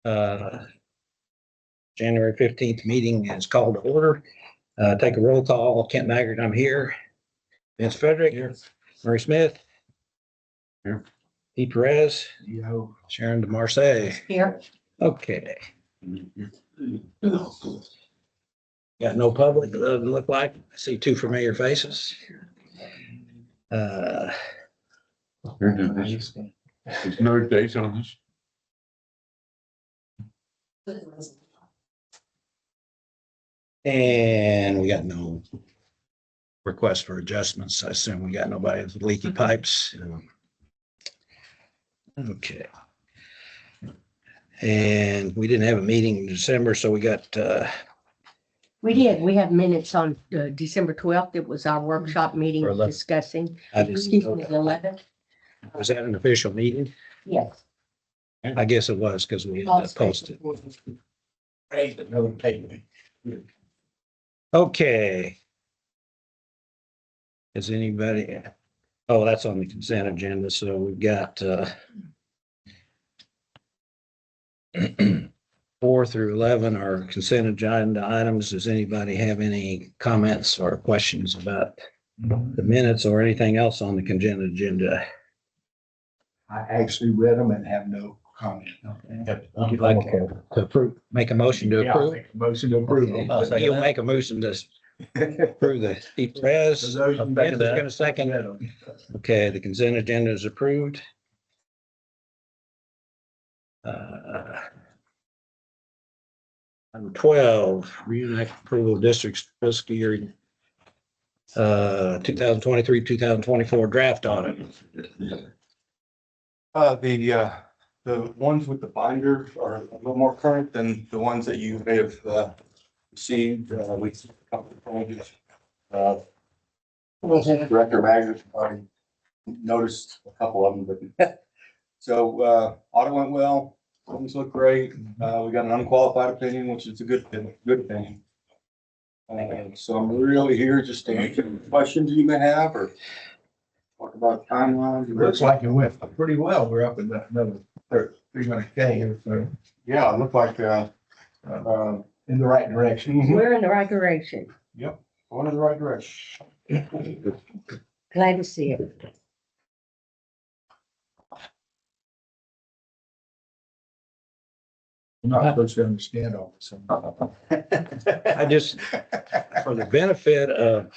January 15th meeting is called to order. Take a roll call. Kent Maggard, I'm here. Vince Frederick. Here. Murray Smith. Here. Pete Perez. Yo. Sharon DeMarseille. Here. Okay. Got no public, it doesn't look like. I see two familiar faces. There's no date on this. And we got no request for adjustments. I assume we got nobody with leaky pipes. Okay. And we didn't have a meeting in December, so we got, We did. We have minutes on December 12th. It was our workshop meeting For 11th. discussing. I just, Excuse me, the 11th. was that an official meeting? Yes. I guess it was because we had that posted. Okay. Is anybody, oh, that's on the consent agenda. So we've got 4 through 11 are consent agenda items. Does anybody have any comments or questions about the minutes or anything else on the consent agenda? I actually read them and have no comment. Would you like to approve, make a motion to Yeah, I'll approve? make a motion to approve them. You'll make a motion to approve the Pete Perez. For those who- Vince is gonna second it. Okay, the consent agenda is approved. Item 12, reunite approval of district's fiscal year 2023, 2024 draft audit. The ones with the binder are a little more current than the ones that you may have received. We see a couple of changes. Director Magnus already noticed a couple of them, but so audit went well. Things look great. We got an unqualified opinion, which is a good thing, so I'm really here just to answer any questions you may have or talk about timelines. Looks like it went pretty well. We're up in that another 300K here, so Yeah, it looked like, in the right direction. We're in the right direction. going in the right direction. Glad to see it. I'm not supposed to understand all this. I just, for the benefit of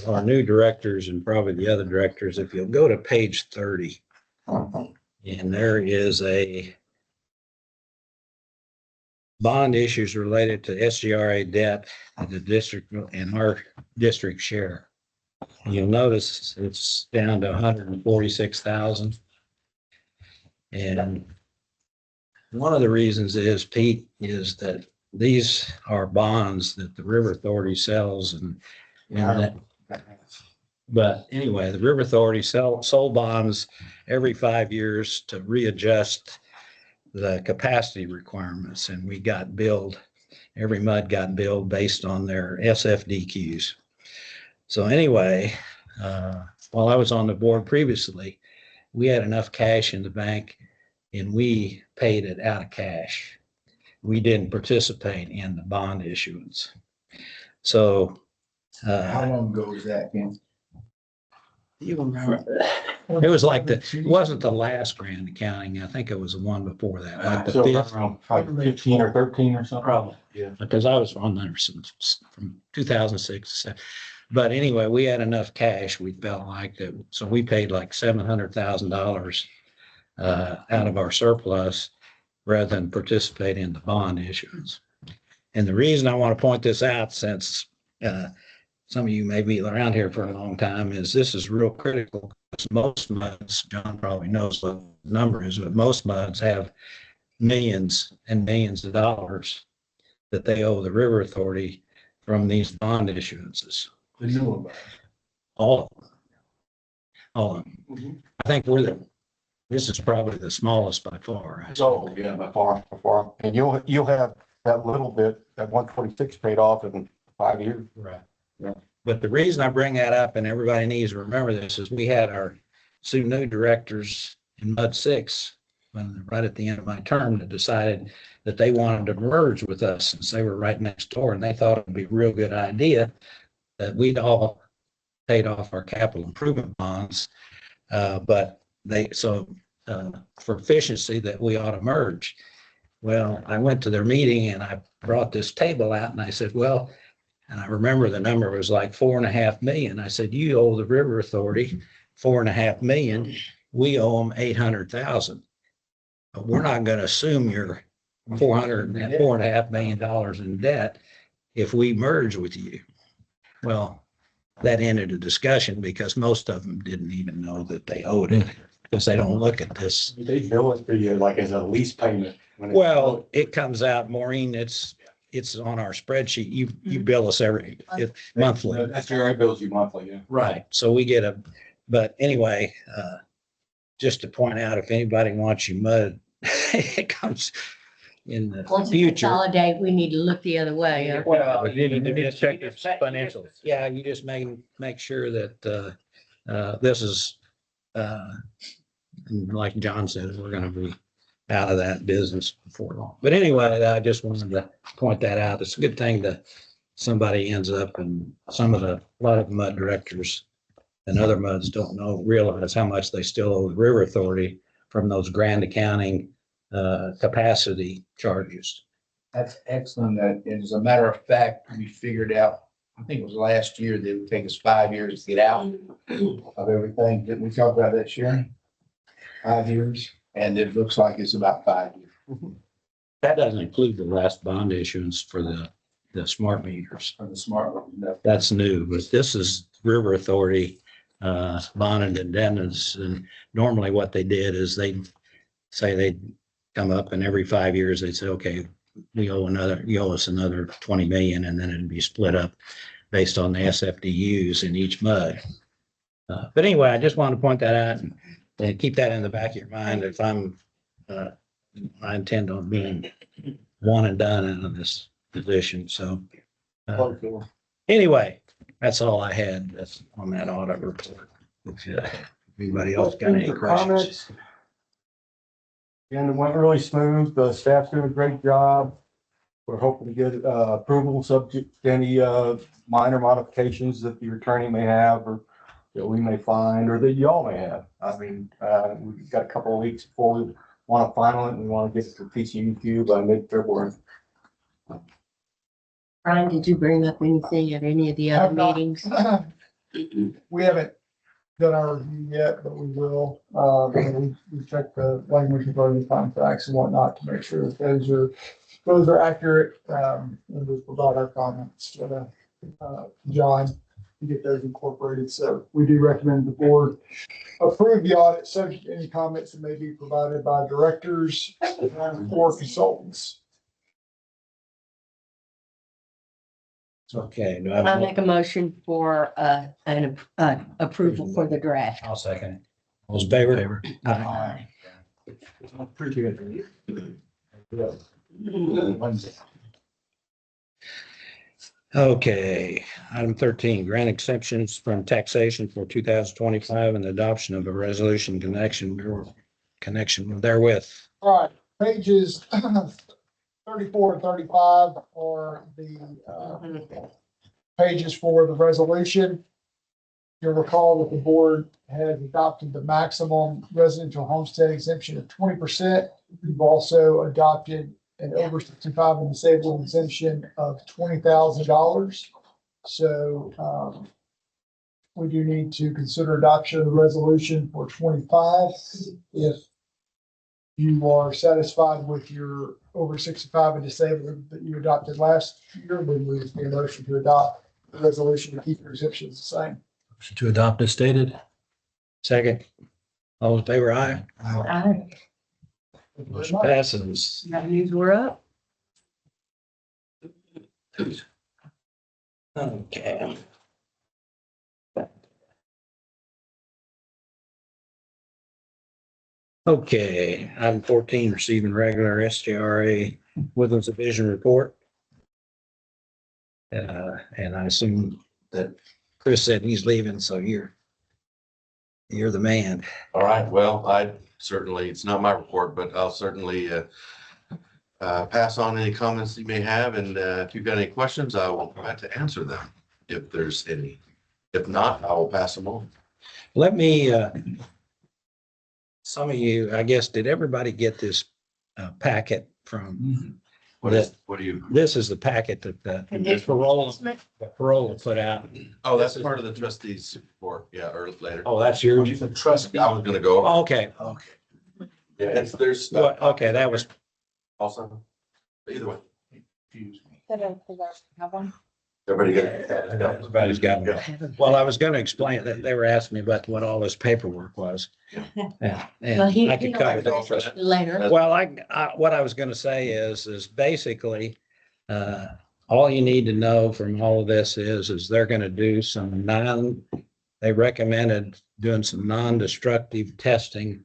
our new directors and probably the other directors, if you'll go to page 30, and there is a bond issues related to SGRA debt and the district and our district share. You'll notice it's down to 146,000. And one of the reasons is, Pete, is that these are bonds that the River Authority sells and that. But anyway, the River Authority sold bonds every 5 years to readjust the capacity requirements, and we got billed, every MUD got billed based on their SFDQs. So anyway, while I was on the board previously, we had enough cash in the bank and we paid it out of cash. We didn't participate in the bond issuance. So How long ago was that, Ken? you remember, it was like it wasn't the last grand accounting. I think it was the one before that, like the So fifth. around probably 15 or 13 or something. Probably. Yeah. Because I was on there from 2006. But anyway, we had enough cash. We felt like that. So we paid like $700,000 out of our surplus rather than participate in the bond issuance. And the reason I want to point this out, since some of you may be around here for a long time, is this is real critical. Because most MUDs, John probably knows what the number is, but most MUDs have millions and millions of dollars that they owe the River Authority from these bond issuances. The new one. All of them. All of them. Mhm. I think this is probably the smallest by far. So, yeah, by far. And you'll have that little bit, that 126 paid off in 5 years. Right. Yeah. But the reason I bring that up, and everybody needs to remember this, is we had our two new directors in MUD 6 right at the end of my term, that decided that they wanted to merge with us since they were right next door, and they thought it'd be a real good idea that we'd all paid off our capital improvement bonds. But for efficiency, that we ought to merge. Well, I went to their meeting and I brought this table out and I said, well, and I remember the number was like 4.5 million. I said, you owe the River Authority 4.5 million. We owe them 800,000. But we're not going to assume your $4.5 million in debt if we merge with you. Well, that ended a discussion because most of them didn't even know that they owed it because they don't look at this. They bill it for you like as a lease payment. Well, it comes out, Maureen, it's on our spreadsheet. You bill us monthly. SGRA bills you monthly, yeah. Right. So we get but anyway, just to point out, if anybody wants you mud, it comes in the Once we future. consolidate, we need to look the other way. Well, You need to check your financials. Yeah, you just make sure that, this is, like John said, we're gonna be out of that business before long. But anyway, I just wanted to point that out. It's a good thing that somebody ends up, and a lot of mud directors and other MUDs don't realize how much they still owe the River Authority from those grand accounting capacity charges. That's excellent. That, as a matter of fact, we figured out, I think it was last year, that it would take us 5 years to get out of everything. Didn't we talk about that, Sharon? 5 years, and it looks like it's about 5 years That doesn't include the last bond issuance for the smart meters. for the smart one. That's new, but this is River Authority bond and addendums. And normally what they did is they'd come up, and every 5 years they'd say, okay, you owe us another 20 million, and then it'd be split up based on the SFDUs in each MUD. But anyway, I just wanted to point that out and keep that in the back of your mind. If I intend on being one and done in this position. So anyway, that's all I had. That's on that audit report. If anybody else got any questions? And it went really smooth. The staff's doing a great job. We're hoping to get approval subject to any minor modifications that the attorney may have or that we may find or that y'all may have. I mean, we've got a couple of weeks before we want to final it. We want to get it to PCUQ by mid-February. Brian, did you bring up anything at any of the other Have not. meetings? We haven't done our review yet, but we will. We checked the language regarding the contracts and whatnot to make sure that those are accurate. And we'll provide our comments to John to get those incorporated. So we do recommend the board approve the audit subject to any comments that may be provided by directors or consultants. Okay. Do I have a I make a motion for an approval for the draft. I'll second it. All those in favor? Aye. Appreciate it. Okay, item 13, grant exemptions from taxation for 2025 and the adoption of a resolution connection therewith. All right, pages 34 and 35 are the pages for the resolution. You'll recall that the board has adopted the maximum residential homestead exemption of 20%. We've also adopted an over 65 and disabled exemption of $20,000. So we do need to consider adoption of the resolution for 25. If you are satisfied with your over 65 and disabled that you adopted last year, then we would need a motion to adopt the resolution to keep your exemptions the same. To adopt as stated. Second, all in favor, aye. Aye. Motion passes. Revenues were up. Okay. Okay, item 14, receiving regular SJRA Woodlands Division report. And I assume that Chris said he's leaving, so you're the man. All right, well, I certainly, it's not my report, but I'll certainly pass on any comments you may have. And if you've got any questions, I will try to answer them if there's any. If not, I will pass them on. Let me, some of you, I guess, did everybody get this packet from, What do you? this is the packet that the Corolla put out. Oh, that's part of the trustees report. Yeah, or later. Oh, that's yours? The trustee. I was gonna go over. Okay, Yeah, there's well, stuff. okay, that was, Also, either way, Excuse me. Have one? everybody get. everybody's got one. Well, I was gonna explain that they were asking me about what all this paperwork was. Yeah, and Well, he- I could he cover knows that. Later. Well, what I was gonna say is basically, all you need to know from all of this is they're gonna do they recommended doing some non-destructive testing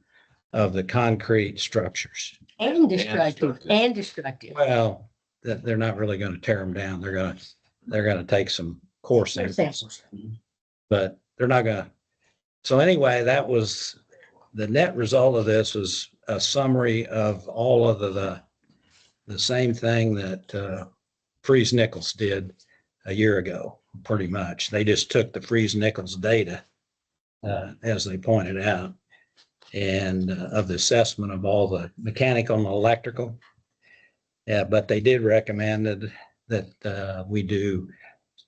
of the concrete structures. And destructive, destructive. and destructive. Well, that they're not really gonna tear them down. They're gonna take some core samples, but they're not gonna. So anyway, that was, the net result of this was a summary of all of the same thing that Freeze Nichols did a year ago, pretty much. They just took the Freeze Nichols data, as they pointed out, and of the assessment of all the mechanical and electrical. Yeah, but they did recommend that we do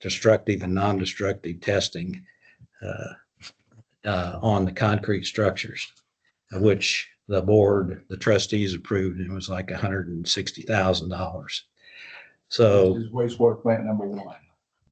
destructive and non-destructive testing on the concrete structures, which the board, the trustees approved. It was like $160,000. So, This is wastewater plant number 1.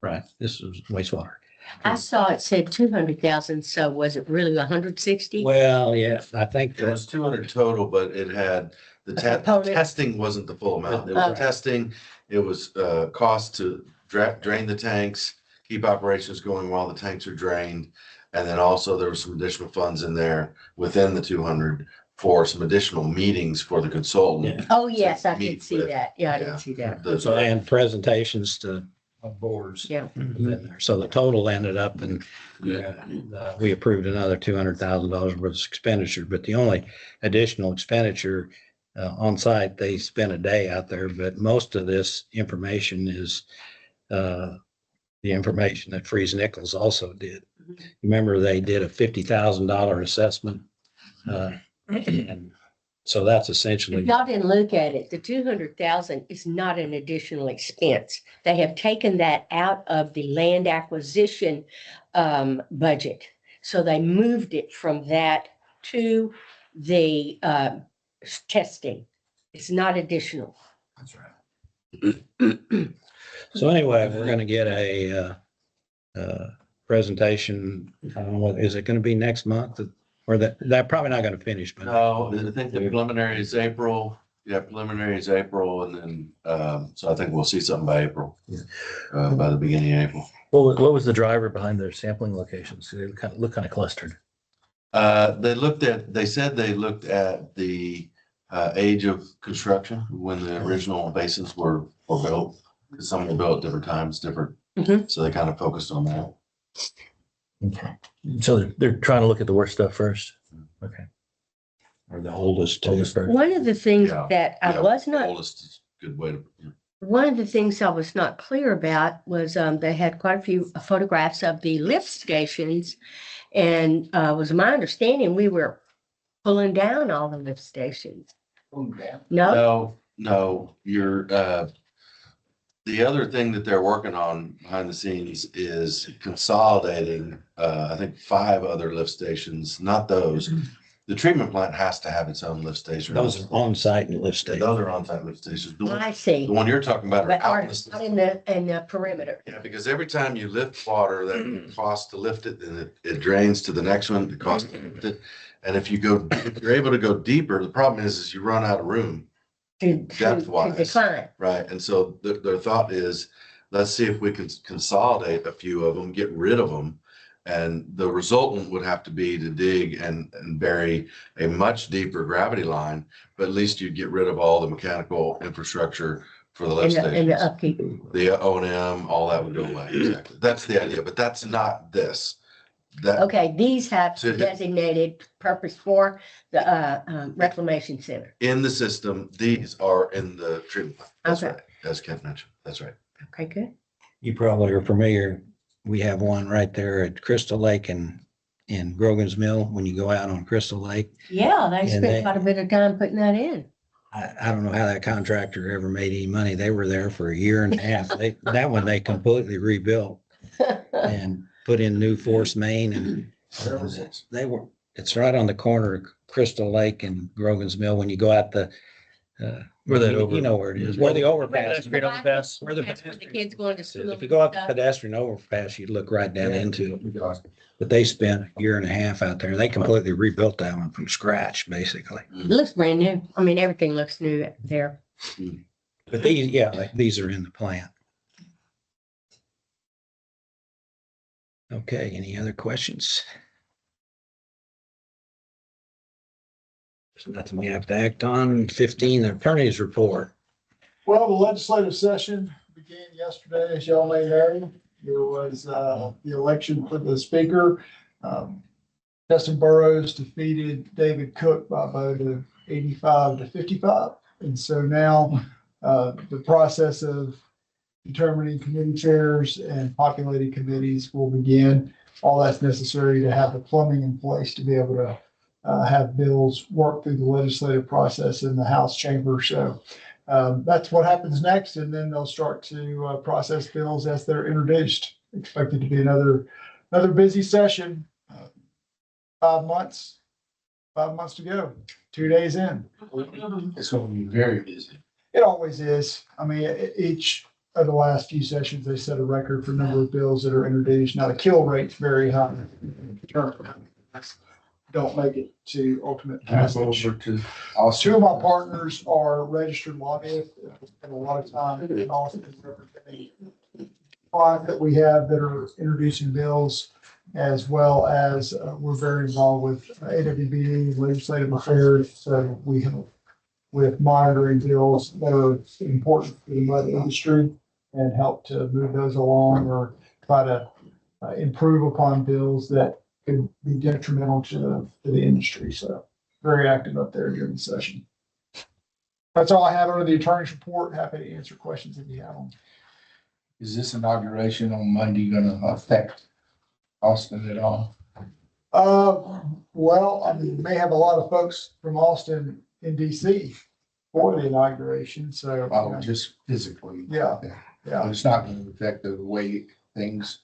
right, this is wastewater. I saw it said 200,000, so was it really 160? Well, yeah, I think It was 200 total, but it had, the component. testing wasn't the full amount. It was Okay. testing, it was cost to drain the tanks, keep operations going while the tanks are drained. And then also there were some additional funds in there within the 200 for some additional meetings for the consultant. Oh, yes, I did Meet see with- that. Yeah, I yeah. did see that. so, and presentations to boards. Yeah. So the total ended up and we approved another $200,000 worth of expenditure, but the only additional expenditure on site, they spent a day out there, but most of this information is the information that Freeze Nichols also did. Remember, they did a $50,000 assessment. And so that's essentially. If y'all didn't look at it, the 200,000 is not an additional expense. They have taken that out of the land acquisition budget. So they moved it from that to the testing. It's not additional. That's right. So anyway, we're gonna get a presentation. I don't know, what is it gonna be next month? Or they're probably not gonna finish, but No, I think the preliminary is April. Yeah, preliminary is April and then, so I think we'll see something by April. By the beginning of April. What was the driver behind their sampling locations? They look kind of clustered. They said they looked at the age of construction when the original basins were built. Because some were built at different times, different, Mhm. so they kind of focused on that. Okay. So they're trying to look at the worst stuff first. Okay. or the oldest. Oldest first. One of the things Yeah, that I yeah, was not Oldest is a good way to. One of the things I was not clear about was they had quite a few photographs of the lift stations. And was my understanding we were pulling down all the lift stations. No? No, you're, the other thing that they're working on behind the scenes is consolidating, I think 5 other lift stations, not those. The treatment plant has to have its own lift station. Those are on-site and lift Those stations. are on-site lift stations. I see. The one you're talking about are But out are in the not in the perimeter. Yeah, because every time you lift water, that costs to lift it, and it drains to the next one, the cost to lift it. And if you're able to go deeper, the problem is you run out of room, To Depth-wise. decline. right? And so their thought is, let's see if we can consolidate a few of them, get rid of them. And the resultant would have to be to dig and bury a much deeper gravity line, but at least you'd get rid of all the mechanical infrastructure for the lift And the stations. upkeep. The O&M, all that would go away. Exactly. That's the idea, but that's not this. That, Okay, these have So- designated purpose for the reclamation center. in the system, these are in the treatment plant. That's Okay. right. As Kent mentioned, that's right. Okay, good. You probably are familiar. We have one right there at Crystal Lake and in Grogan's Mill when you go out on Crystal Lake. Yeah, they And spent they- quite a bit of time putting that in. I don't know how that contractor ever made any money. They were there for a year and a half. That one they completely rebuilt and put in new force main and Where was it? it's right on the corner of Crystal Lake and Grogan's Mill when you go out the, Where that you know where it is, where the overpass. Pedestrian overpass. Where the That's where the kids going to school. If you go up the and stuff. pedestrian overpass, you look right down into it. Because But they spent a year and a half out there. They completely rebuilt that one from scratch, basically. It looks brand new. I mean, everything looks new there. But these, yeah, these are in the plant. Okay, any other questions? There's nothing we have to act on. 15, the attorney's report. Well, the legislative session began yesterday, as y'all may know. There was the election for the speaker. Justin Burrows defeated David Cook by a vote of 85-55. And so now the process of determining committee chairs and populating committees will begin. All that's necessary to have the plumbing in place to be able to have bills work through the legislative process in the House chamber. So that's what happens next. And then they'll start to process bills as they're introduced. Expected to be another busy session. 5 months to go, 2 days in. it's going to be very busy. It always is. I mean, each of the last few sessions, they set a record for number of bills that are introduced. Now, the kill rate's very high. Don't make it to ultimate Pass passage. over to Austin. Two of my partners are registered lobbyists. Spend a lot of time in Austin representing clients that we have that are introducing bills, as well as we're very involved with AWBD legislative affairs. So we help with monitoring bills that are important to the mud industry and help to move those along or try to improve upon bills that could be detrimental to the industry. So very active up there during the session. That's all I have under the attorney's report. Happy to answer questions if you have them. Is this inauguration on Monday gonna affect Austin at all? Well, I mean, we may have a lot of folks from Austin in DC for the inauguration, so. Oh, just physically. Yeah, yeah. It's not gonna affect the way things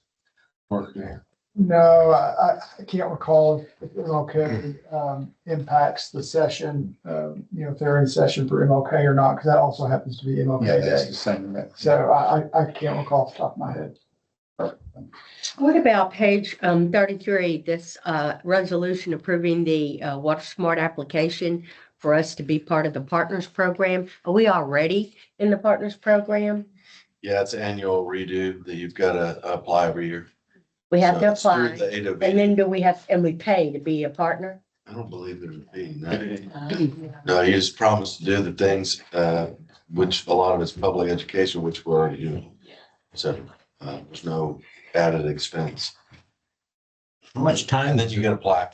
work there. No, I can't recall if MLK impacts the session, if they're in session for MLK or not, because that also happens to be Yeah, MLK that's Day. the same. So I can't recall off the top of my head. What about page 33, this resolution approving the Water Smart application for us to be part of the Partners Program? Are we already in the Partners Program? Yeah, it's an annual redo that you've got to apply every year. We have to So apply. it's through the And AWB. then do we have, and we pay to be a partner? I don't believe there's a fee. No. No, you just promise to do the things, which a lot of it's public education, which we're already doing. So, there's no added expense. How much time And then does you get a plaque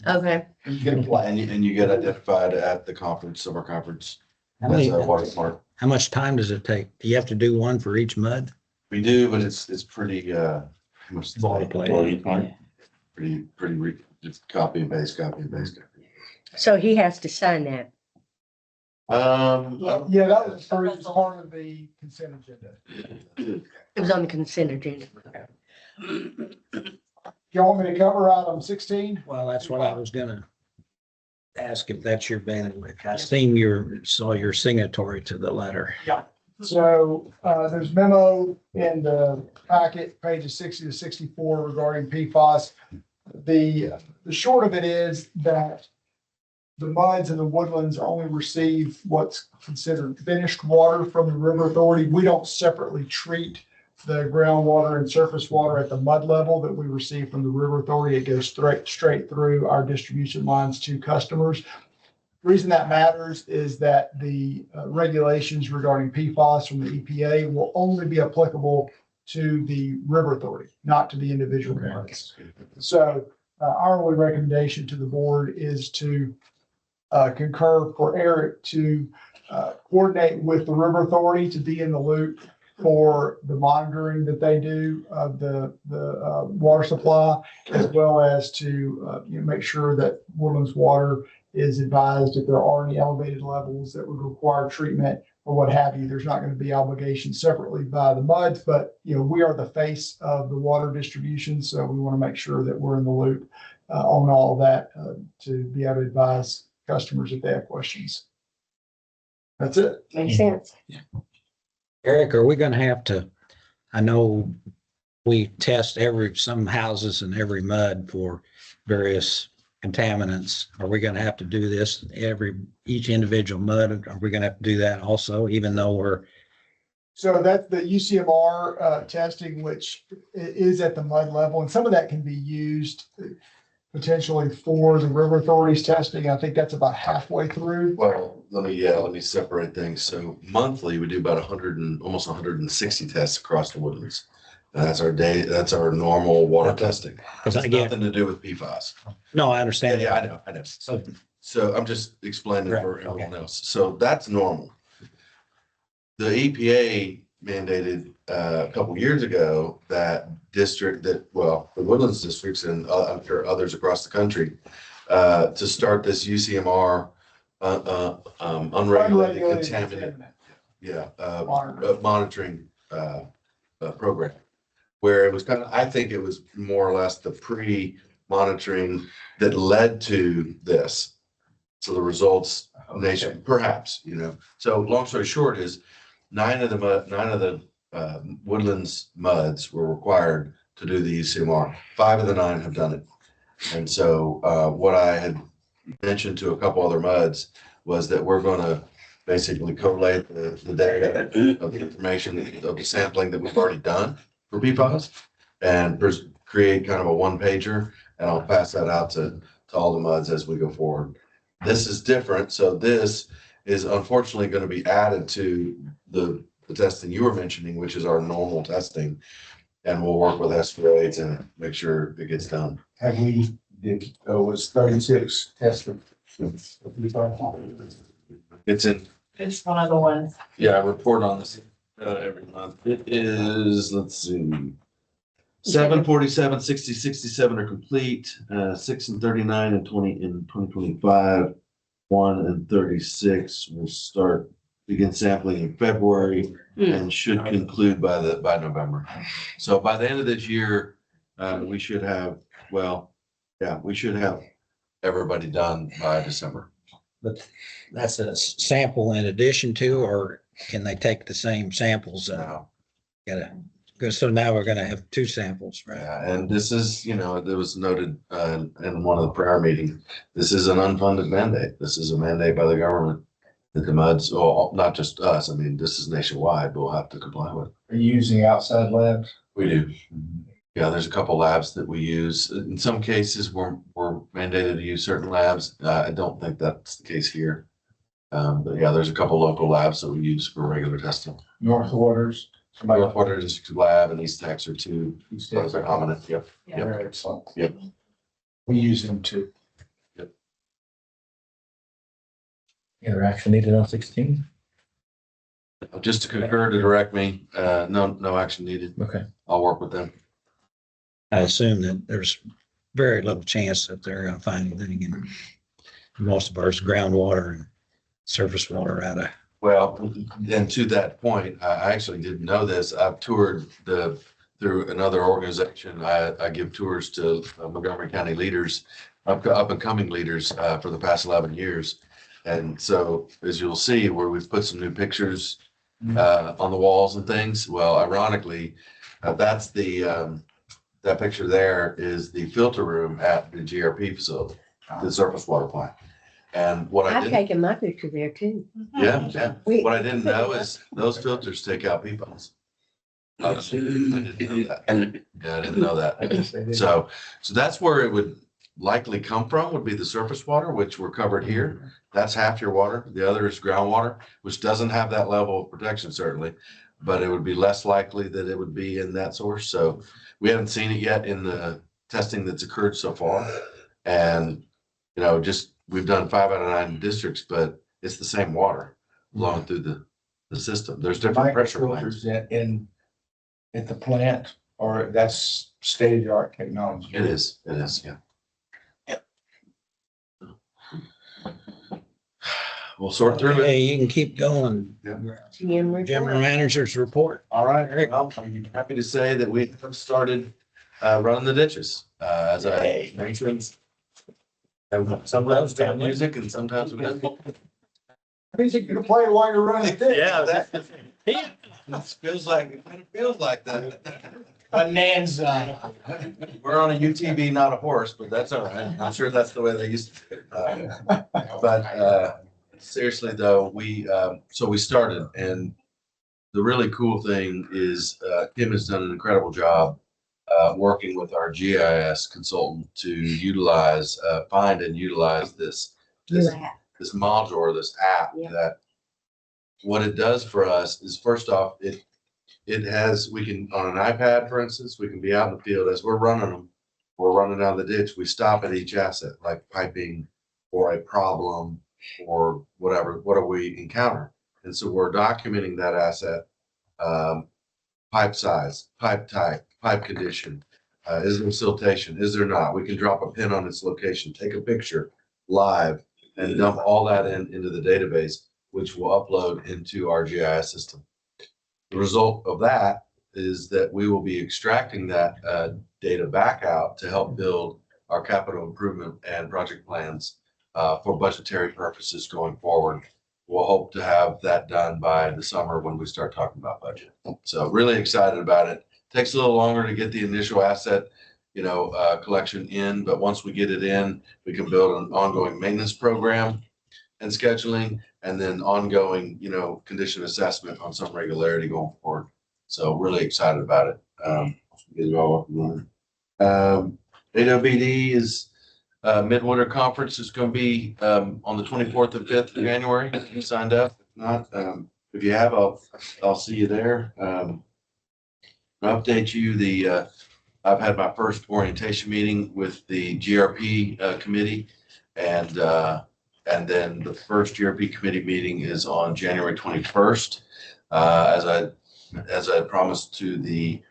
Okay, You get a plan. and you get identified at the conference, summer conference. how That's many, our water smart. how much time does it take? Do you have to do one for each mud? We do, but it's pretty, much. Boilerplate. Just copy and paste, copy and paste. so he has to sign that. Yeah, that was approved as part of the consent agenda. It was on the consent agenda. You want me to cover item 16? Well, that's what I was gonna ask if that's your bailiwick. I saw your signatory to the letter. So there's memo in the packet, pages 60 to 64 regarding PFAS. The short of it is that the muds and the woodlands only receive what's considered finished water from the river authority. We don't separately treat the groundwater and surface water at the mud level that we receive from the river authority. It goes straight through our distribution lines to customers. The reason that matters is that the regulations regarding PFAS from the EPA will only be applicable to the river authority, not to the individual MUDs. So our only recommendation to the board is to concur for Eric to coordinate with the river authority to be in the loop for the monitoring that they do of the water supply, as well as to make sure that Woodlands Water is advised if there are any elevated levels that would require treatment or what have you. There's not going to be obligations separately by the MUDs, but we are the face of the water distribution, so we want to make sure that we're in the loop on all of that to be able to advise customers if they have questions. That's it. Makes sense. Eric, are we gonna have to, I know we test some houses and every mud for various contaminants. Are we gonna have to do this each individual mud? Are we gonna have to do that also, even though we're, So that's the UCMR testing, which is at the mud level, and some of that can be used potentially for the river authorities testing. I think that's about halfway through. Well, let me separate things. So monthly, we do about almost 160 tests across the Woodlands. And that's our normal water testing. because It's again, nothing to do with PFAS. no, I understand. Yeah, I know. So I'm just explaining for Right, everyone else. So that's normal. The EPA mandated a couple years ago that the Woodlands districts and I'm sure others across the country to start this UCMR unregulated contaminant monitoring program, where it was I think it was more or less the pre-monitoring that led to this. So the results perhaps, So long story short is nine of the Woodlands MUDs were required to do the UCMR. 5 of the 9 have done it. And so what I had mentioned to a couple other MUDs was that we're going to basically collate the data of the information of the sampling that we've already done for PFAS and create kind of a one pager. And I'll pass that out to all the MUDs as we go forward. This is different. So this is unfortunately going to be added to the testing you were mentioning, which is our normal testing. And we'll work with SBA to make sure it gets done. Have we, was 36 tested? It's in, It's one of the ones. yeah, I report on this every month. It is, let's see. 747, 60, 67 are complete, 6 and 39 and 2025. 1 and 36 will begin sampling in February and should conclude by November. So by the end of this year, we should have, we should have everybody done by December. But that's a sample in addition to, or can they take the same samples? So now we're gonna have 2 samples, right? Yeah, and this is, it was noted in one of the prior meetings, this is an unfunded mandate. This is a mandate by the government that the MUDs, not just us, I mean, this is nationwide, but we'll have to comply with. Are you using outside labs? We do. Yeah, there's a couple labs that we use. In some cases, we're mandated to use certain labs. I don't think that's the case here. But yeah, there's a couple local labs that we use for regular testing. North Waters? Northwater District Lab and East Texas are 2. Those are prominent. Yep. Very excellent. Yep. We use them too. Any other action needed on 16? Just to concur to direct me, no action needed. Okay. I'll work with them. I assume that there's very little chance that they're gonna find anything in most of ours groundwater and surface water out of. Well, and to that point, I actually didn't know this. I've toured through another organization. I give tours to Montgomery County leaders, up and coming leaders for the past 11 years. And so as you'll see where we've put some new pictures on the walls and things. Well, ironically, that's that picture there is the filter room at the GRP facility, the surface water plant. And what I I've didn't, taken my picture there too. yeah. We- What I didn't know is those filters take out PFAS. I didn't know that. Yeah, I didn't know that. So that's where it would likely come from, would be the surface water, which we're covered here. That's half your water. The other is groundwater, which doesn't have that level of protection certainly. but it would be less likely that it would be in that source. So we haven't seen it yet in the testing that's occurred so far. And, you know, just, we've done 5 out of 9 districts, but it's the same water flowing through the system. There's different pressure lines. Microfilters at the plant, or that's state of the art technology. It is, yeah. We'll sort through it. Hey, you can keep going. GM report. General manager's report. All right, Eric, well, I'm happy to say that we have started running the ditches. As I mentioned, sometimes we have music and sometimes we don't. Music you can play while you're running this. Yeah, it feels like that. Bonanza. We're on a UTV, not a horse, but that's all right. I'm sure that's the way they used to. But seriously though, so we started, and the really cool thing is Kim has done an incredible job working with our GIS consultant to find and utilize this module or this app. Yeah. That what it does for us is, first off, we can, on an iPad, for instance, we can be out in the field as we're running down the ditch. We stop at each asset, like piping or a problem or whatever. What do we encounter? And so we're documenting that asset, pipe size, pipe type, pipe condition. Is there siltation? Is there not? We can drop a pin on its location, take a picture live, and dump all that into the database, which will upload into our GIS system. The result of that is that we will be extracting that data back out to help build our capital improvement and project plans for budgetary purposes going forward. We'll hope to have that done by the summer when we start talking about budget. So really excited about it. Takes a little longer to get the initial asset, collection in, but once we get it in, we can build an ongoing maintenance program and scheduling, and then ongoing, condition assessment on some regularity going forward. So really excited about it. Get it all up and running. AWBD is Midwinter Conference is going to be on the 24th and 5th of January. If you signed up, if not, if you have, I'll see you there. I'll update you. I've had my first orientation meeting with the GRP committee, and then the first GRP committee meeting is on January 21st. As I promised to the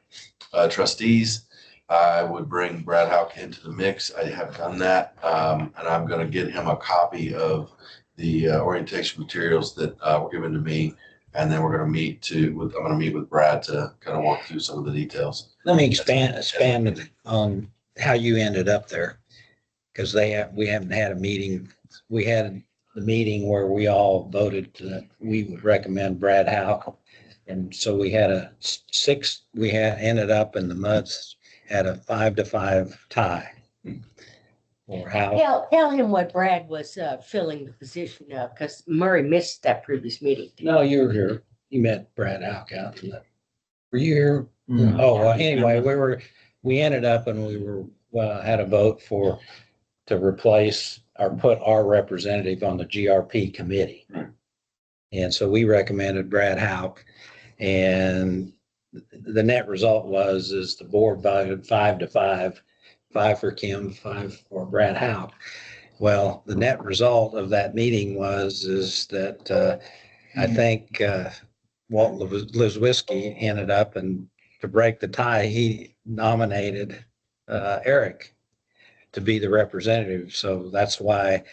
trustees, I would bring Brad Houck into the mix. I have done that, and I'm going to get him a copy of the orientation materials that were given to me, and then we're going to meet I'm going to meet with Brad to kind of walk through some of the details. Let me expand on how you ended up there, because we haven't had a meeting. We had the meeting where we all voted that we would recommend Brad Houck. And so we had ended up in the Muds at a 5-5 tie. Or how? Tell him what Brad was filling the position of, because Murray missed that previous meeting. No, you were here. You met Brad Houck out in the, were you here? Mm. Oh, well, anyway, we ended up and had a vote to replace or put our representative on the GRP committee. Right. And so we recommended Brad Houck, and the net result is the board voted 5-5, 5 for Kim, 5 for Brad Houck. Well, the net result of that meeting is that I think Walt Lizwiski ended up, and to break the tie, he nominated Eric to be the representative. So that's why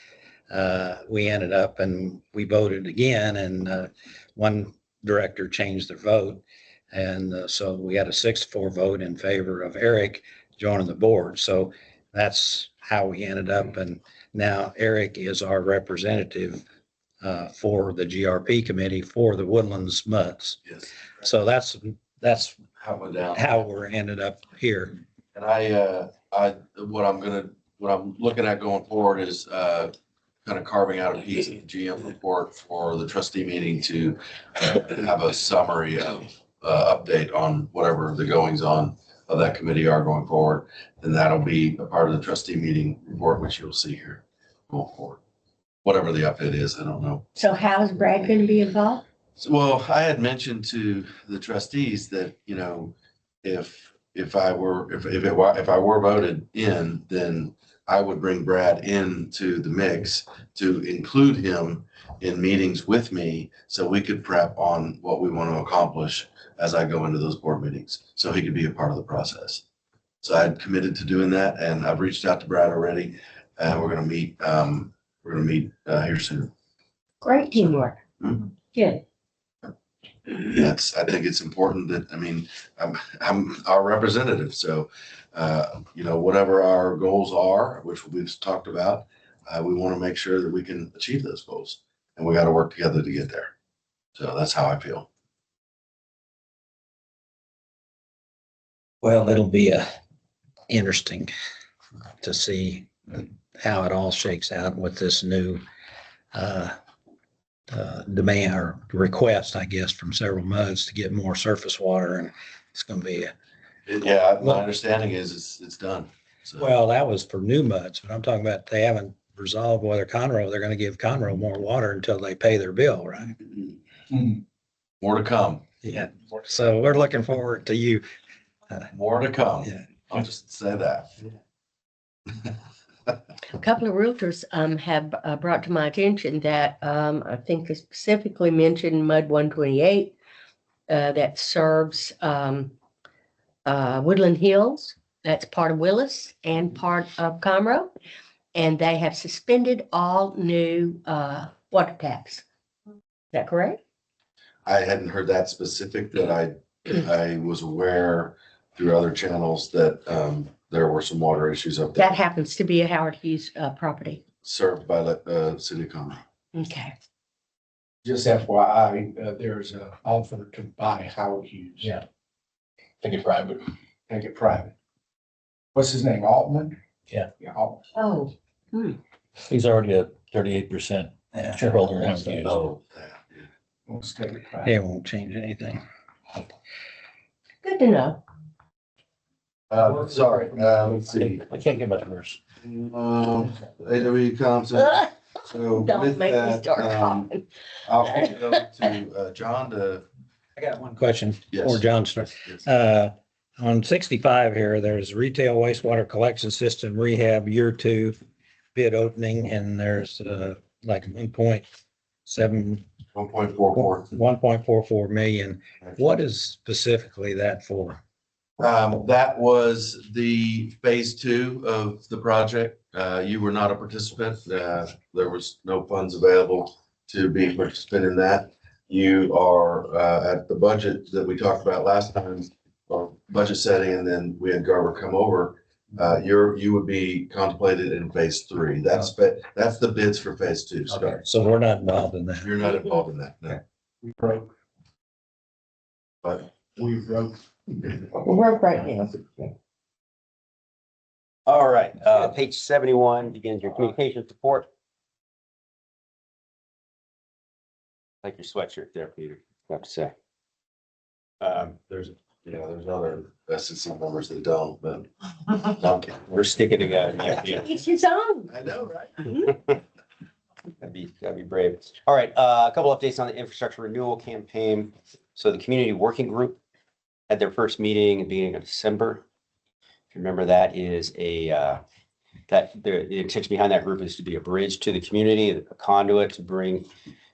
we ended up and we voted again, and one director changed their vote. And so we had a 6-4 vote in favor of Eric joining the board. So that's how we ended up. And now Eric is our representative for the GRP committee for the Woodlands Mutts. Yes. So that's How it went down. how we're ended up here. And what I'm looking at going forward is kind of carving out a piece of the GM report for the trustee meeting to have a summary of update on whatever the goings on of that committee are going forward. And that'll be a part of the trustee meeting report, which you'll see here going forward. Whatever the update is, I don't know. So how is Brad going to be involved? Well, I had mentioned to the trustees that, if I were voted in, then I would bring Brad into the mix to include him in meetings with me so we could prep on what we want to accomplish as I go into those board meetings, so he could be a part of the process. So I had committed to doing that, and I've reached out to Brad already, and we're gonna meet here soon. Great teamwork. Mhm. Good. I think it's important that, I'm our representative, so, whatever our goals are, which we've talked about, we want to make sure that we can achieve those goals, and we got to work together to get there. So that's how I feel. Well, it'll be interesting to see how it all shakes out with this new demand or request, I guess, from several MUDs to get more surface water, and it's going to be Yeah, my understanding is it's done. So, well, that was for new MUDs, but I'm talking about they haven't resolved whether Conroe, they're going to give Conroe more water until they pay their bill, right? more to come, Yeah. So we're looking forward to you. more to come. Yeah. I'll just say that. A couple of realtors have brought to my attention that I think they specifically mentioned Mud 128 that serves Woodland Hills. That's part of Willis and part of Conroe. And they have suspended all new water taps. Is that correct? I hadn't heard that specific, that I was aware through other channels that there were some water issues up there That happens to be a Howard Hughes property. served by the city of Conroe. Okay. Just FYI, there's an offer to buy Howard Hughes. Yeah. Take it private. Take it private. What's his name? Altman? Yeah. Yeah, Altman. Oh, He's already a 38% shareholder in Howard Hughes. Oh, Wants to take it private. It won't change anything. good to know. sorry, let's see. I can't get much worse. AW Thompson. So Don't with make me that, start coughing. I'll hand it over to John to. I got one question Yes. for John starts. Yes. On 65 here, there's retail wastewater collection system rehab year 2 bid opening, and there's like 1.7, 1.44. 1.44 million. What is specifically that for? That was the phase 2 of the project. You were not a participant. There was no funds available to be a participant in that. You are at the budget that we talked about last time, or budget setting, and then we had Garber come over. You would be contemplated in phase 3. That's the bids for phase 2. Scott. So we're not involved in that. You're not involved in that, no. We broke. But We broke. We're right now. All right, page 71 begins your communication support. Like your sweatshirt there, Peter, I have to say. there's other SEC members that don't, but. Okay. We're sticking together. Yeah, yeah. It's his own. I know, right? That'd be brave. All right, a couple updates on the infrastructure renewal campaign. So the community working group had their first meeting at the beginning of December. If you remember, that is the intention behind that group is to be a bridge to the community, a conduit to bring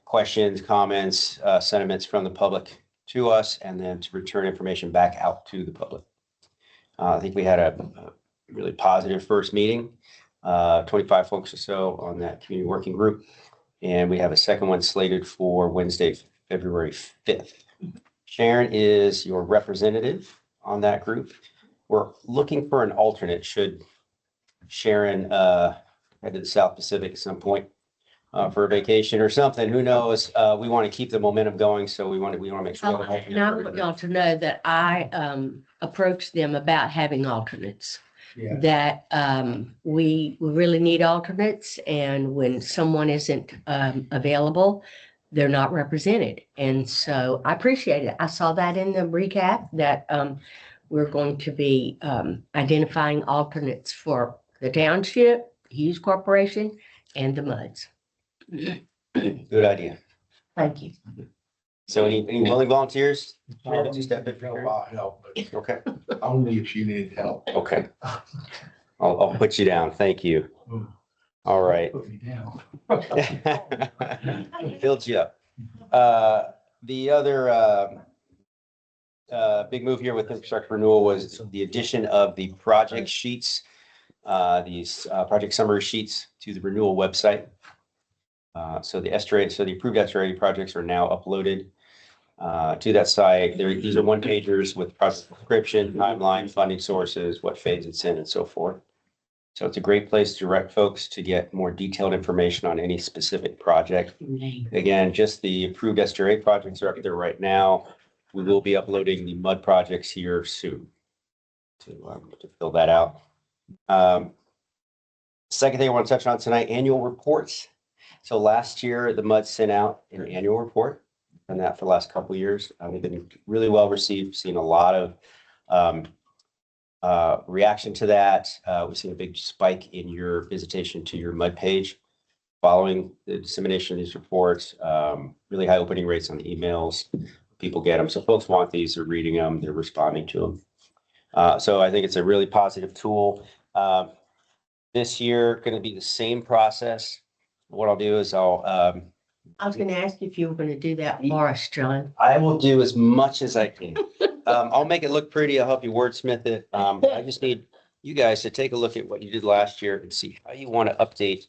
questions, comments, sentiments from the public to us, and then to return information back out to the public. I think we had a really positive first meeting, 25 folks or so on that community working group. And we have a second one slated for Wednesday, February 5th. Sharon is your representative on that group. We're looking for an alternate should Sharon head to the South Pacific at some point for a vacation or something. Who knows? We want to keep the momentum going, so we want to make sure. Oh, and I want y'all to know that I approached them about having alternates. Yeah. That we really need alternates, and when someone isn't available, they're not represented. And so I appreciate it. I saw that in the recap that we're going to be identifying alternates for the township, Hughes Corporation, and the MUDs. Good idea. Thank you. So any willing volunteers? To step in for Gary? Help, but Okay, only if you need help. okay. I'll put you down. Thank you. All right. Put me down. Filled you up. The other big move here with infrastructure renewal was the addition of the project sheets, these project summary sheets to the renewal website. So the approved SRA projects are now uploaded to that site. These are one pagers with project description, timeline, funding sources, what phase it's in, and so forth. So it's a great place to direct folks to get more detailed information on any specific project. Again, just the approved SRA projects are up there right now. We will be uploading the MUD projects here soon to fill that out. Second thing I want to touch on tonight, annual reports. So last year, the MUD sent out an annual report, and that for the last couple of years. They've been really well received, seen a lot of reaction to that. We've seen a big spike in your visitation to your MUD page following the dissemination of these reports. Really high opening rates on the emails. People get them. So folks want these, they're reading them, they're responding to them. So I think it's a really positive tool. This year, going to be the same process. What I'll do is I was gonna ask you if you were gonna do that for us, John. I will do as much as I can. I'll make it look pretty. I'll help you wordsmith it. I just need you guys to take a look at what you did last year and see how you want to update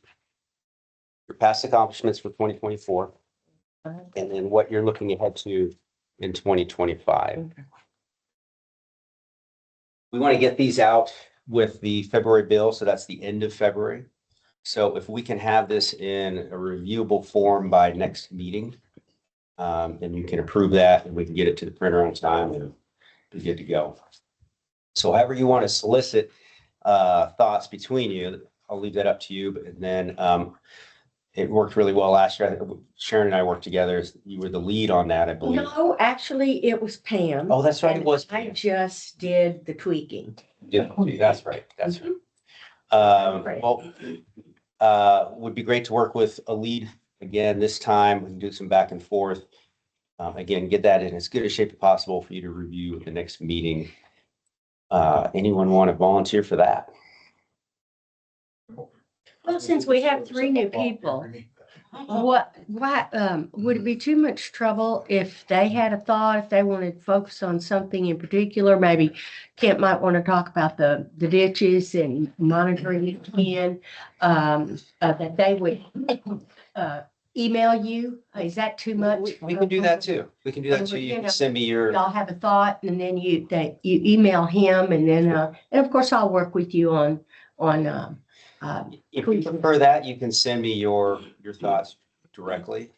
your past accomplishments for 2024 and then what you're looking ahead to in 2025. Okay. We want to get these out with the February bill, so that's the end of February. So if we can have this in a reviewable form by next meeting, then you can approve that and we can get it to the printer on time and be good to go. So however you want to solicit thoughts between you, I'll leave that up to you. But then it worked really well last year. I think Sharon and I worked together. You were the lead on that, I believe. No, actually, it was Pam. Oh, that's right. It and was. I just did the tweaking. Yeah, that's right. That's right. Would be great to work with a lead again this time. We can do some back and forth. Again, get that in as good a shape as possible for you to review at the next meeting. Anyone want to volunteer for that? Well, since we have 3 new people, what, would it be too much trouble if they had a thought, if they wanted to focus on something in particular? Maybe Kent might want to talk about the ditches and monitoring it again, that they would email you. Is that too much? We can do that too. We can do that too. You can send me your, Y'all have a thought and then you email him and then, and of course I'll work with you on, if you prefer that, you can send me your thoughts directly.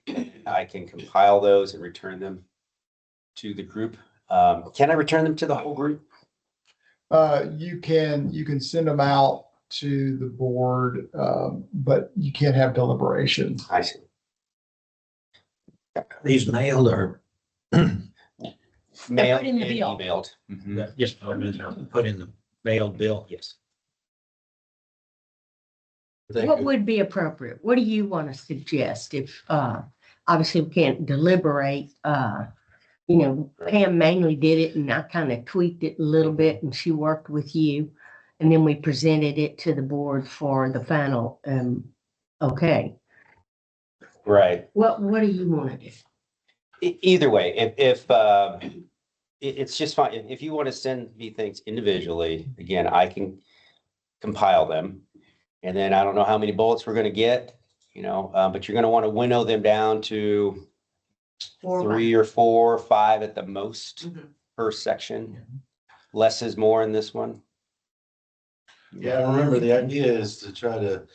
I can compile those and return them to the group. Can I return them to the whole group? You can send them out to the board, but you can't have deliberation. I see. These mailed or Mailed put in and the bill. emailed. Mhm. Just put in the mailed bill. Yes. what would be appropriate? What do you want to suggest if, obviously we can't deliberate, Pam mainly did it and I kind of tweaked it a little bit and she worked with you. And then we presented it to the board for the final, okay. Right. What do you want to do? Either way, if it's just fine. If you want to send me things individually, again, I can compile them. And then I don't know how many bullets we're going to get, but you're going to want to winnow them down to 3 or 4 or 5 at the most per section. Less is more in this one. Yeah, remember, the idea is to try to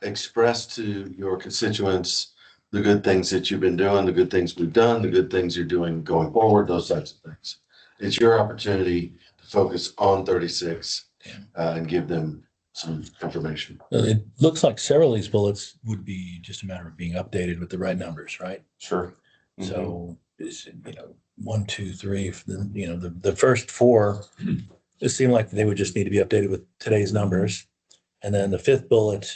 express to your constituents the good things that you've been doing, the good things we've done, the good things you're doing going forward, those types of things. It's your opportunity to focus on 36 and give them some information. it looks like several of these bullets would be just a matter of being updated with the right numbers, right? Sure. So, 1, 2, 3, the first 4, it seemed like they would just need to be updated with today's numbers. And then the 5th bullet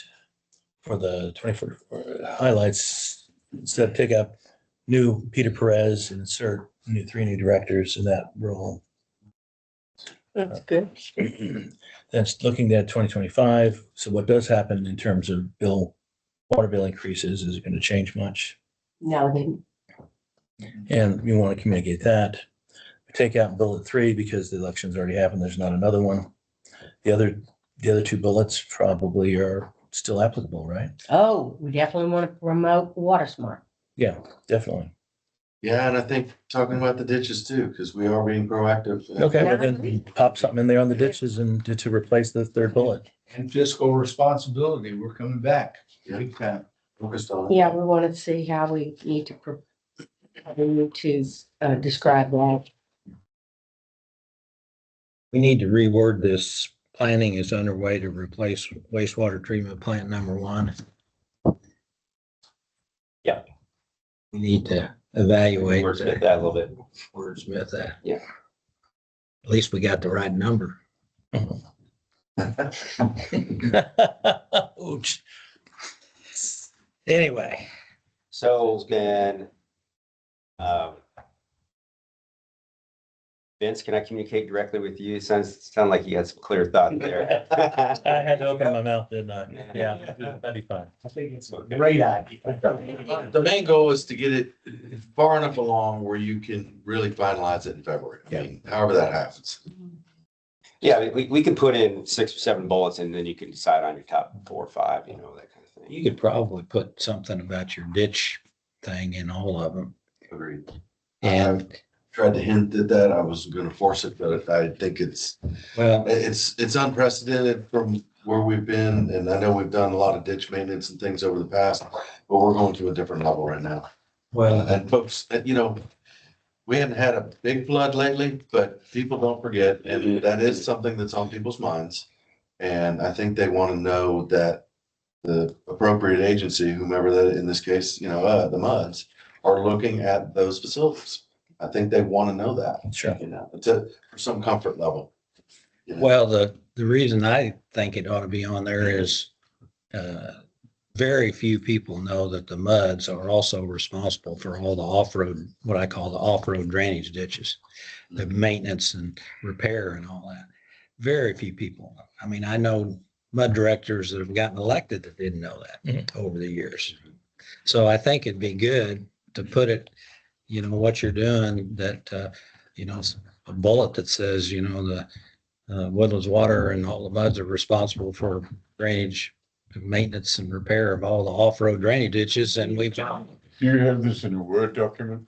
for the 24 highlights said pick up new Peter Perez and insert three new directors in that role. That's good. That's looking at 2025. So what does happen in terms of water bill increases? Is it going to change much? No, then, And we want to communicate that. We take out bullet 3 because the election's already happened. There's not another one. The other two bullets probably are still applicable, right? oh, we definitely want to promote Water Smart. Yeah, definitely. Yeah, and I think talking about the ditches too, because we are being proactive. Okay, well then pop something in there on the ditches and to replace the third bullet. And fiscal responsibility, we're coming back. Yeah. Big time. Focused on it. Yeah, we want to see how we need to, describe that. We need to reword this. Planning is underway to replace wastewater treatment plant number 1. Yeah. We need to evaluate. Wordsmith that a little bit. Wordsmith that. Yeah. At least we got the right number. Oops. Anyway, So then, Vince, can I communicate directly with you? Sound like you had some clear thought there. I had to open my mouth, didn't I? Yeah, that'd be fine. I think it's a great idea. The main goal is to get it far enough along where you can really finalize it in February. I mean, however that happens. Yeah, we can put in 6 or 7 bullets and then you can decide on your top 4 or 5, you know, that kind of thing. you could probably put something about your ditch thing in all of them. Agreed. And, Tried to hint at that. I was gonna force it, but I think it's well, unprecedented from where we've been. And I know we've done a lot of ditch maintenance and things over the past, but we're going to a different level right now. And folks, you know, we haven't had a big flood lately, but people don't forget, and that is something that's on people's minds. And I think they want to know that the appropriate agency, whomever that, in this case, you know, the MUDs, are looking at those facilities. I think they want to know that, Sure. you know, for some comfort level. You know? well, the reason I think it ought to be on there is, very few people know that the MUDs are also responsible for all the off-road, what I call the off-road drainage ditches, the maintenance and repair and all that. Very few people. I mean, I know MUD directors that have gotten elected that didn't know that over the years. So I think it'd be good to put it, you know, what you're doing, that, you know, a bullet that says, you know, the Woodlands Water and all the MUDs are responsible for drainage, maintenance and repair of all the off-road drainage ditches, and we've. Do you have this in a Word document?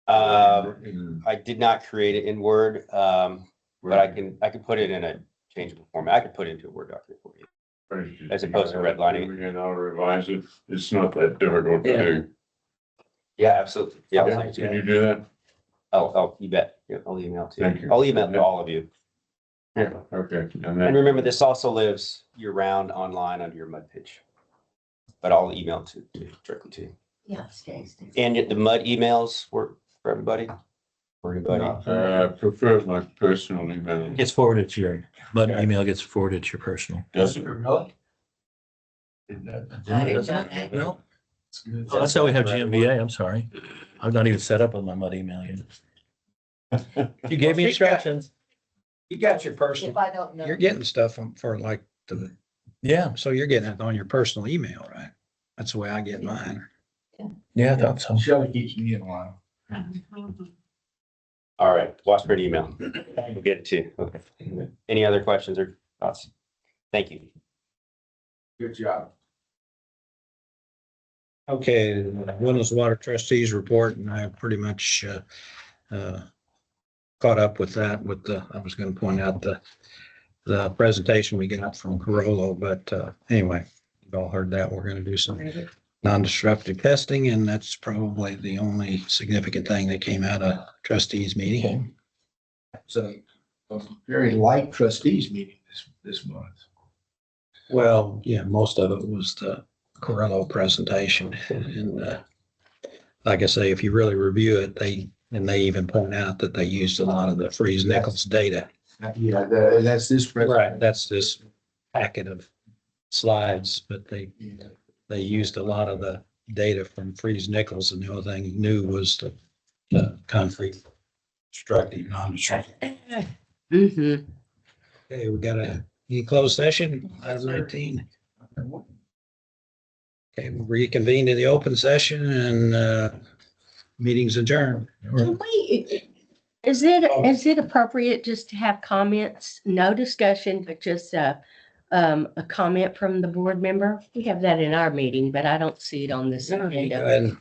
I did not create it in Word, but I can put it in a changeable format. I could put it into a Word document for you. As opposed to redlining it. And I'll revise it. It's not that difficult to do. Yeah, absolutely. Yeah. Can you do that? Oh, you bet. Yeah, I'll email to Thank you. you. I'll email to all of you. Yeah. Okay. And And then, remember, this also lives year round online under your MUD page. But I'll email to directly to you. Yeah, stays. And the MUD emails work for everybody? For everybody? I prefer my personal email. Gets forwarded to your, but email gets forwarded to your personal. Does it? Really? I didn't know that. No. Oh, that's how we have GMBA. I'm sorry. I'm not even set up with my MUD email yet. You gave me instructions. You got your If personal, I don't know. you're getting stuff for like Yeah, so you're getting it on your personal email, right? That's the way I get mine. yeah, I thought so. Shelley keeps me in line. All right, watch for an email. We'll get it to you. Okay. Any other questions or thoughts? Thank you. Good job. Okay, Woodlands Water Trustees report, and I pretty much caught up with that I was going to point out the presentation we got from Carollo, but anyway, you've all heard that. We're going to do some non-destructive testing, and that's probably the only significant thing that came out of trustees meeting. So a very light trustees meeting this month. Well, yeah, most of it was the Carollo presentation, and like I say, if you really review it, they even point out that they used a lot of the Freeze Nichols data. Yeah, that's this. Right, that's this packet of slides, but they used a lot of the data from Freeze Nichols, and the only thing he knew was the concrete destructive, non-destructive. Mm-hmm. Okay, we got any closed session, item 19. Okay, we reconvene to the open session and meetings adjourned. Can we, is it appropriate just to have comments, no discussion, but just a comment from the board member? We have that in our meeting, but I don't see it on this agenda.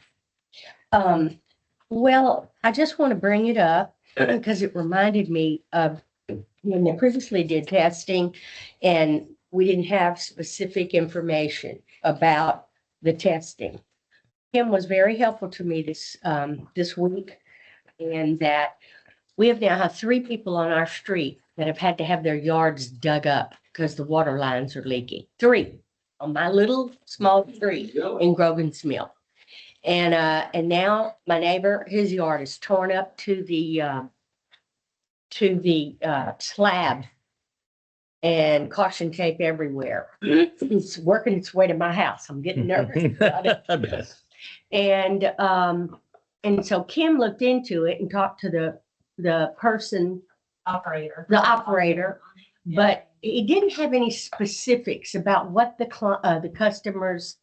Well, I just want to bring it up because it reminded me of when they previously did testing and we didn't have specific information about the testing. Kim was very helpful to me this week, and that we have now had 3 people on our street that have had to have their yards dug up because the water lines are leaking. 3 on my little small street in Grogan's Mill. And now my neighbor, his yard is torn up to the slab and caution tape everywhere. It's working its way to my house. I'm getting nervous about it. I bet. And so Kim looked into it and talked to the person, the operator, but it didn't have any specifics about what the customer's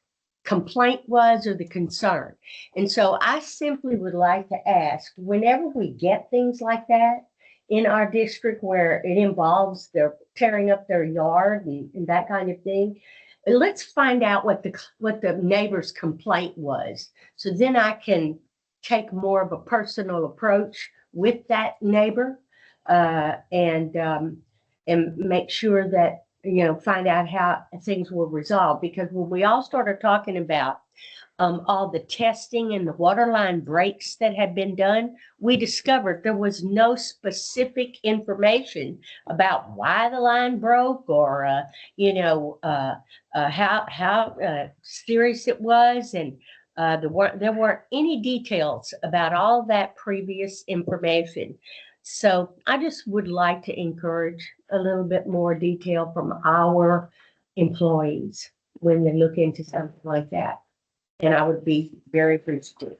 complaint was or the concern. And so I simply would like to ask, whenever we get things like that in our district where it involves their tearing up their yard and that kind of thing, let's find out what the neighbor's complaint was. So then I can take more of a personal approach with that neighbor and make sure that, find out how things were resolved. Because when we all started talking about all the testing and the water line breaks that had been done, we discovered there was no specific information about why the line broke or, how serious it was. And there weren't any details about all that previous information. So I just would like to encourage a little bit more detail from our employees when they look into something like that. And I would be very appreciative.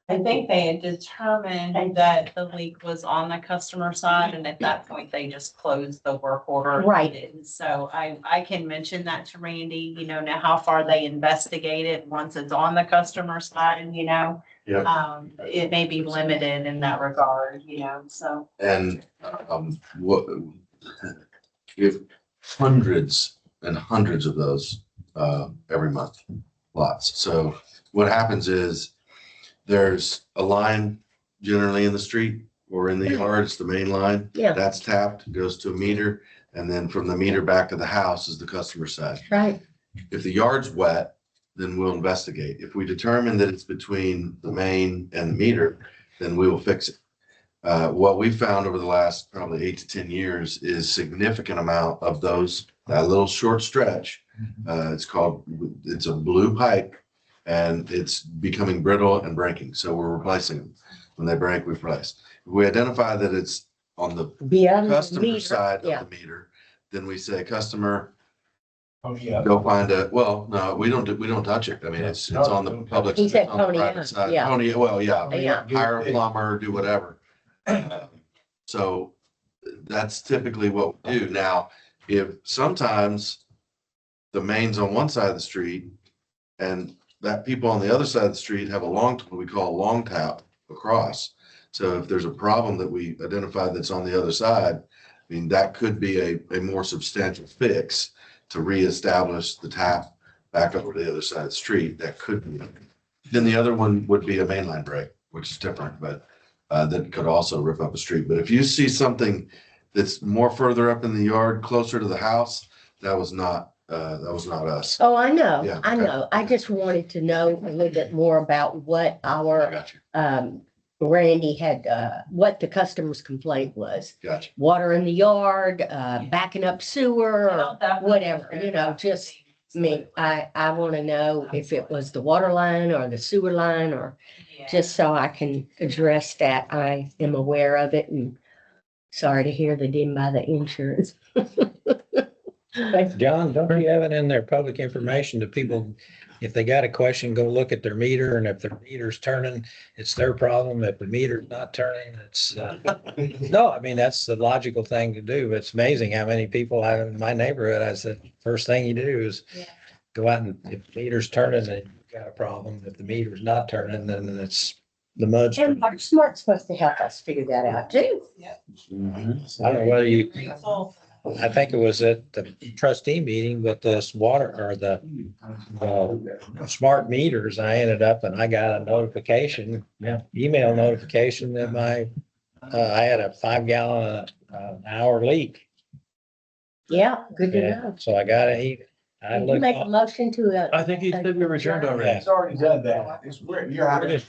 I think they had determined that the leak was on the customer side, and at that point, they just closed the work order. Right. And so I can mention that to Randy, now how far they investigated once it's on the customer side, it may be limited in that regard, so. And what, we have hundreds and hundreds of those every month, lots. So what happens is there's a line generally in the street or in the yard, it's the main line. Yeah. That's tapped, goes to a meter, and then from the meter back to the house is the customer side. Right. If the yard's wet, then we'll investigate. If we determine that it's between the main and the meter, then we will fix it. What we found over the last probably 8 to 10 years is significant amount of those, that little short stretch. It's a blue pipe and it's becoming brittle and breaking. So we're replacing them. When they break, we replace. If we identify that it's on the customer side of the meter, then we say, customer, Oh, yeah. go find no, we don't touch it. I mean, it's on the public. He said it's on the Pony private up, side. yeah. Pony, well, yeah, Yeah. hire a plumber, do whatever. So that's typically what we do. Now, if sometimes the main's on one side of the street and that people on the other side of the street have what we call a long tap across. So if there's a problem that we identify that's on the other side, I mean, that could be a more substantial fix to reestablish the tap back over to the other side of the street. That could be. Then the other one would be a mainline break, which is different, but that could also rip up a street. But if you see something that's more further up in the yard, closer to the house, that was not us. Oh, I know. Yeah, I okay. know. I just wanted to know a little bit more about what I our got you. Randy had, what the customer's complaint was. Got you. Water in the yard, backing up sewer, I'll or definitely whatever, figure it out. just me. I want to know if it was the water line or the sewer line, or Yeah. just so I can address that. I am aware of it and sorry to hear they didn't buy the insurance. John, don't you have it in their public information to people, if they got a question, go look at their meter, and if their meter's turning, it's their problem. If the meter's not turning, it's, no, I mean, that's the logical thing to do. It's amazing how many people I have in my neighborhood. I said, first thing you do is Yeah. go out and if the meter's turning, then you've got a problem. If the meter's not turning, then it's the mud's. And Water Smart's supposed to help us figure that out too. I don't know whether you, I think it was at the trustee meeting, but this water or the smart meters, I ended up and I got a notification, email notification that I had a 5 gallon hour leak. Yeah, good to Yeah, know. so I got I Can you looked. make a motion to, I think he said we were adjourned already. It's already done that. It's weird. You're out of.